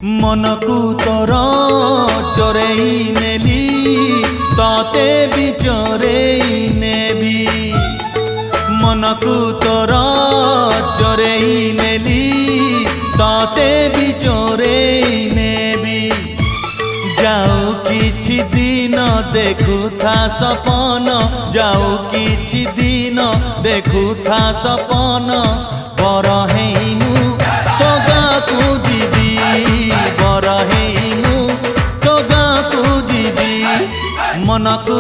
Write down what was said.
मनकू तोर चोरेई नेली ताते भी चोरेई नेबी। मनकू तोर चोरेई नेली ताते भी चोरेई नेबी। जाऊ किछि दिन देखुथा सपन, जाऊ किछि दिन देखुथा सपन, बर हेइमु तो गाँकू जीवी, बर हेइमु तो गाँकू जीवी। मनकू